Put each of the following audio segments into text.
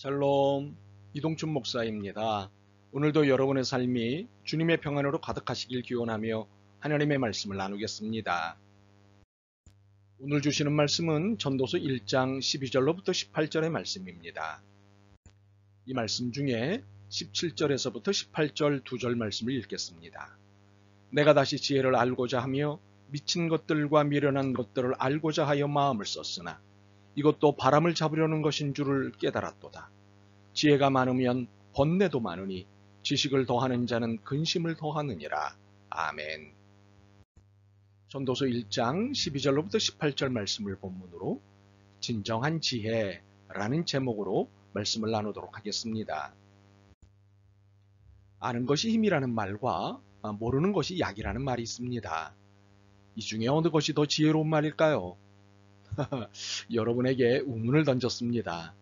샬롬, 이동춘 목사입니다. 오늘도 여러분의 삶이 주님의 평안으로 가득하시길 기원하며 하나님의 말씀을 나누겠습니다. 오늘 주시는 말씀은 전도서 1장 12절로부터 18절의 말씀입니다. 이 말씀 중에 17절에서부터 18절 2절 말씀을 읽겠습니다. 내가 다시 지혜를 알고자 하며 미친 것들과 미련한 것들을 알고자 하여 마음을 썼으나 이것도 바람을 잡으려는 것인 줄을 깨달았도다. 지혜가 많으면 번뇌도 많으니 지식을 더하는 자는 근심을 더하느니라. 아멘. 전도서 1장 12절로부터 18절 말씀을 본문으로 진정한 지혜라는 제목으로 말씀을 나누도록 하겠습니다. 아는 것이 힘이라는 말과 모르는 것이 약이라는 말이 있습니다. 이 중에 어느 것이 더 지혜로운 말일까요? 여러분에게 의문을 던졌습니다.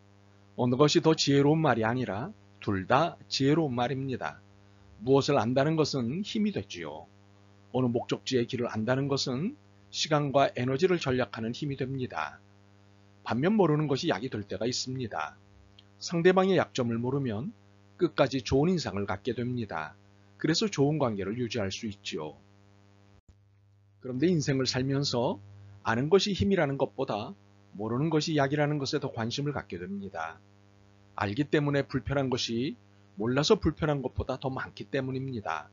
어느 것이 더 지혜로운 말이 아니라 둘 다 지혜로운 말입니다. 무엇을 안다는 것은 힘이 되지요. 어느 목적지의 길을 안다는 것은 시간과 에너지를 절약하는 힘이 됩니다. 반면 모르는 것이 약이 될 때가 있습니다. 상대방의 약점을 모르면 끝까지 좋은 인상을 갖게 됩니다. 그래서 좋은 관계를 유지할 수 있지요. 그런데 인생을 살면서 아는 것이 힘이라는 것보다 모르는 것이 약이라는 것에 더 관심을 갖게 됩니다. 알기 때문에 불편한 것이 몰라서 불편한 것보다 더 많기 때문입니다.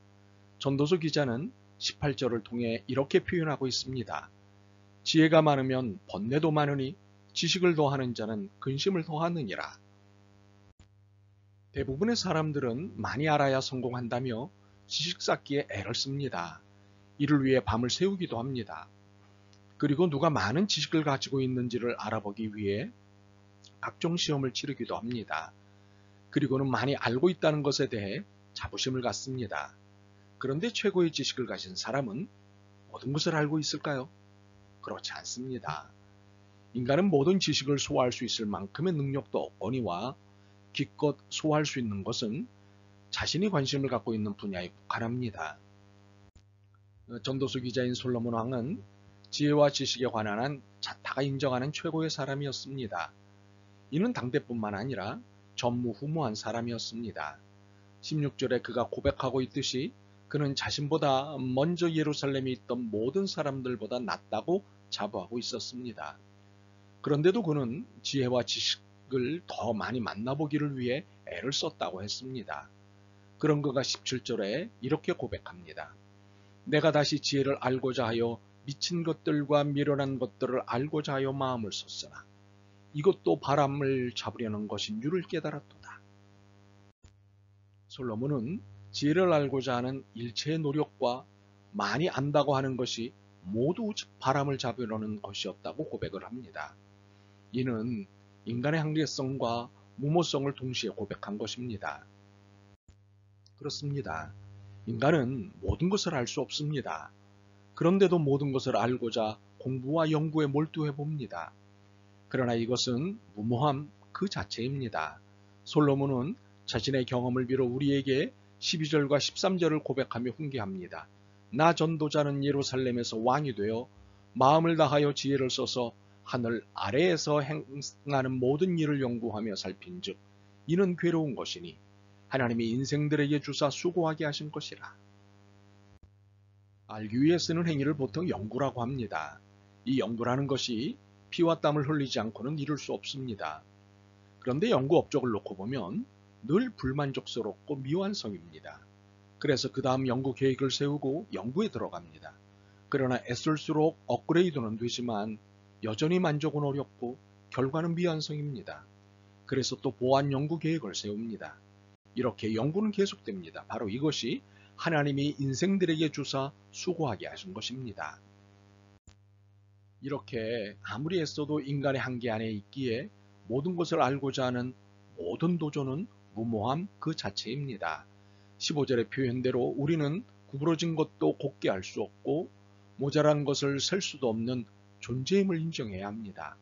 전도서 기자는 18절을 통해 이렇게 표현하고 있습니다. 지혜가 많으면 번뇌도 많으니 지식을 더하는 자는 근심을 더하느니라. 대부분의 사람들은 많이 알아야 성공한다며 지식 쌓기에 애를 씁니다. 이를 위해 밤을 새우기도 합니다. 그리고 누가 많은 지식을 가지고 있는지를 알아보기 위해 각종 시험을 치르기도 합니다. 그리고는 많이 알고 있다는 것에 대해 자부심을 갖습니다. 그런데 최고의 지식을 가진 사람은 모든 것을 알고 있을까요? 그렇지 않습니다. 인간은 모든 지식을 소화할 수 있을 만큼의 능력도 없거니와 기껏 소화할 수 있는 것은 자신이 관심을 갖고 있는 분야에 국한합니다. 전도서 기자인 솔로몬 왕은 지혜와 지식에 관한 한 자타가 인정하는 최고의 사람이었습니다. 이는 당대뿐만 아니라 전무후무한 사람이었습니다. 16절에 그가 고백하고 있듯이 그는 자신보다 먼저 예루살렘에 있던 모든 사람들보다 낫다고 자부하고 있었습니다. 그런데도 그는 지혜와 지식을 더 많이 만나보기를 위해 애를 썼다고 했습니다. 그런 그가 17절에 이렇게 고백합니다. 내가 다시 지혜를 알고자 하여 미친 것들과 미련한 것들을 알고자 하여 마음을 썼으나 이것도 바람을 잡으려는 것인 줄을 깨달았도다. 솔로몬은 지혜를 알고자 하는 일체의 노력과 많이 안다고 하는 것이 모두 바람을 잡으려는 것이었다고 고백을 합니다. 이는 인간의 한계성과 무모성을 동시에 고백한 것입니다. 그렇습니다. 인간은 모든 것을 알 수 없습니다. 그런데도 모든 것을 알고자 공부와 연구에 몰두해 봅니다. 그러나 이것은 무모함 그 자체입니다. 솔로몬은 자신의 경험을 빌어 우리에게 12절과 13절을 고백하며 훈계합니다. 나 전도자는 예루살렘에서 왕이 되어 마음을 다하여 지혜를 써서 하늘 아래에서 행하는 모든 일을 연구하며 살핀즉 이는 괴로운 것이니 하나님이 인생들에게 주사 수고하게 하신 것이라. 알기 위해 쓰는 행위를 보통 연구라고 합니다. 이 연구라는 것이 피와 땀을 흘리지 않고는 이룰 수 없습니다. 그런데 연구 업적을 놓고 보면 늘 불만족스럽고 미완성입니다. 그래서 그 다음 연구 계획을 세우고 연구에 들어갑니다. 그러나 애쓸수록 업그레이드는 되지만 여전히 만족은 어렵고 결과는 미완성입니다. 그래서 또 보완 연구 계획을 세웁니다. 이렇게 연구는 계속됩니다. 바로 이것이 하나님이 인생들에게 주사 수고하게 하신 것입니다. 이렇게 아무리 애써도 인간의 한계 안에 있기에 모든 것을 알고자 하는 모든 도전은 무모함 그 자체입니다. 15절의 표현대로 우리는 구부러진 것도 곧게 알 수 없고 모자란 것을 셀 수도 없는 존재임을 인정해야 합니다.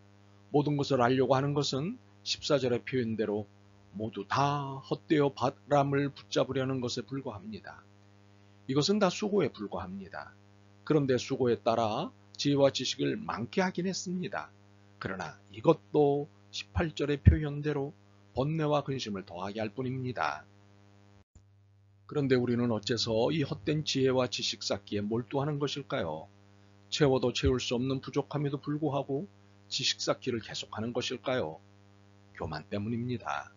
모든 것을 알려고 하는 것은 14절의 표현대로 모두 다 헛되어 바람을 붙잡으려는 것에 불과합니다. 이것은 다 수고에 불과합니다. 그런데 수고에 따라 지혜와 지식을 많게 하긴 했습니다. 그러나 이것도 18절의 표현대로 번뇌와 근심을 더하게 할 뿐입니다. 그런데 우리는 어째서 이 헛된 지혜와 지식 쌓기에 몰두하는 것일까요? 채워도 채울 수 없는 부족함에도 불구하고 지식 쌓기를 계속하는 것일까요? 교만 때문입니다.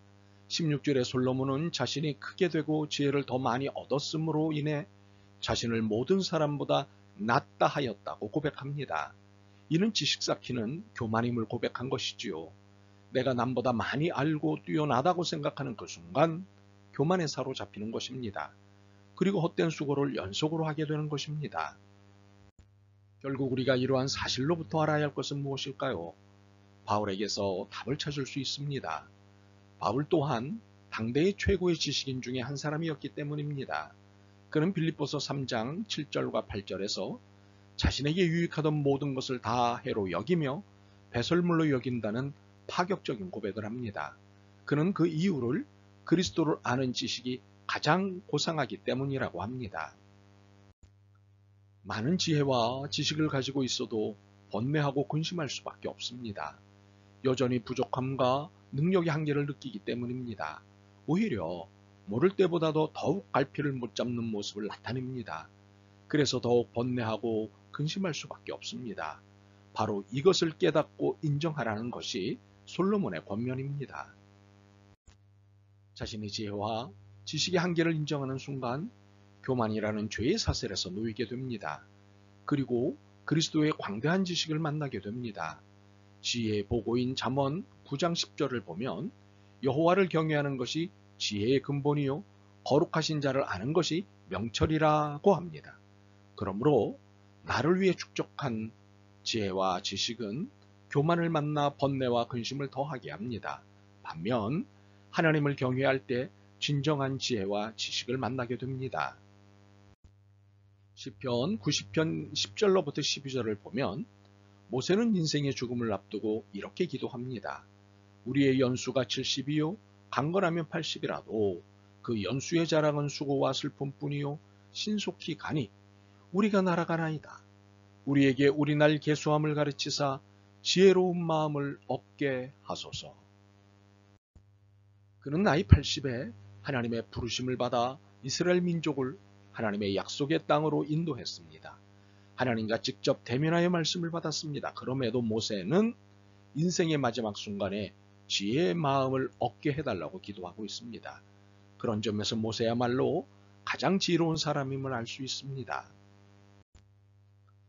16절에 솔로몬은 자신이 크게 되고 지혜를 더 많이 얻었음으로 인해 자신을 모든 사람보다 낫다 하였다고 고백합니다. 이는 지식 쌓기는 교만임을 고백한 것이지요. 내가 남보다 많이 알고 뛰어나다고 생각하는 그 순간 교만에 사로잡히는 것입니다. 그리고 헛된 수고를 연속으로 하게 되는 것입니다. 결국 우리가 이러한 사실로부터 알아야 할 것은 무엇일까요? 바울에게서 답을 찾을 수 있습니다. 바울 또한 당대의 최고의 지식인 중에 한 사람이었기 때문입니다. 그는 빌립보서 3장 7절과 8절에서 자신에게 유익하던 모든 것을 다 해로 여기며 배설물로 여긴다는 파격적인 고백을 합니다. 그는 그 이유를 그리스도를 아는 지식이 가장 고상하기 때문이라고 합니다. 많은 지혜와 지식을 가지고 있어도 번뇌하고 근심할 수밖에 없습니다. 여전히 부족함과 능력의 한계를 느끼기 때문입니다. 오히려 모를 때보다도 더욱 갈피를 못 잡는 모습을 나타냅니다. 그래서 더욱 번뇌하고 근심할 수밖에 없습니다. 바로 이것을 깨닫고 인정하라는 것이 솔로몬의 권면입니다. 자신의 지혜와 지식의 한계를 인정하는 순간 교만이라는 죄의 사슬에서 놓이게 됩니다. 그리고 그리스도의 광대한 지식을 만나게 됩니다. 지혜의 보고인 잠언 9장 10절을 보면 여호와를 경외하는 것이 지혜의 근본이요 거룩하신 자를 아는 것이 명철이라고 합니다. 그러므로 나를 위해 축적한 지혜와 지식은 교만을 만나 번뇌와 근심을 더하게 합니다. 반면 하나님을 경외할 때 진정한 지혜와 지식을 만나게 됩니다. 시편 90편 10절로부터 12절을 보면 모세는 인생의 죽음을 앞두고 이렇게 기도합니다. 우리의 연수가 70이요 강건하면 80이라도 그 연수의 자랑은 수고와 슬픔뿐이요 신속히 가니 우리가 날아가나이다. 우리에게 우리 날 계수함을 가르치사 지혜로운 마음을 얻게 하소서. 그는 나이 80에 하나님의 부르심을 받아 이스라엘 민족을 하나님의 약속의 땅으로 인도했습니다. 하나님과 직접 대면하여 말씀을 받았습니다. 그럼에도 모세는 인생의 마지막 순간에 지혜의 마음을 얻게 해달라고 기도하고 있습니다. 그런 점에서 모세야말로 가장 지혜로운 사람임을 알 수 있습니다.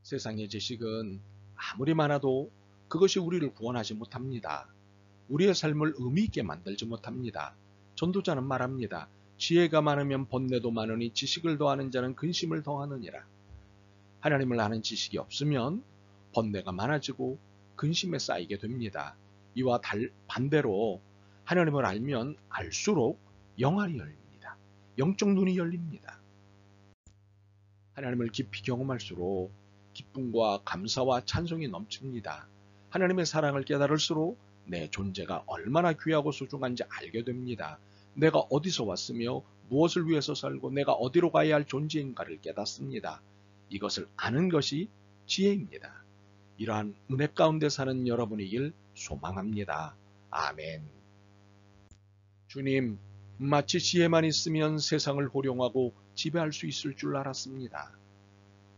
세상의 지식은 아무리 많아도 그것이 우리를 구원하지 못합니다. 우리의 삶을 의미 있게 만들지 못합니다. 전도자는 말합니다. 지혜가 많으면 번뇌도 많으니 지식을 더하는 자는 근심을 더하느니라. 하나님을 아는 지식이 없으면 번뇌가 많아지고 근심에 쌓이게 됩니다. 이와 반대로 하나님을 알면 알수록 영안이 열립니다. 영적 눈이 열립니다. 하나님을 깊이 경험할수록 기쁨과 감사와 찬송이 넘칩니다. 하나님의 사랑을 깨달을수록 내 존재가 얼마나 귀하고 소중한지 알게 됩니다. 내가 어디서 왔으며 무엇을 위해서 살고 내가 어디로 가야 할 존재인가를 깨닫습니다. 이것을 아는 것이 지혜입니다. 이러한 은혜 가운데 사는 여러분이길 소망합니다. 아멘. 주님, 마치 지혜만 있으면 세상을 호령하고 지배할 수 있을 줄 알았습니다.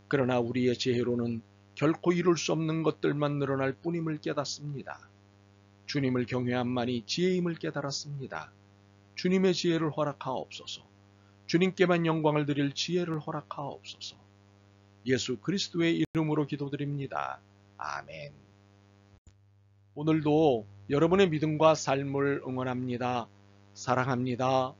그러나 우리의 지혜로는 결코 이룰 수 없는 것들만 늘어날 뿐임을 깨닫습니다. 주님을 경외함만이 지혜임을 깨달았습니다. 주님의 지혜를 허락하옵소서. 주님께만 영광을 드릴 지혜를 허락하옵소서. 예수 그리스도의 이름으로 기도드립니다. 아멘. 오늘도 여러분의 믿음과 삶을 응원합니다. 사랑합니다.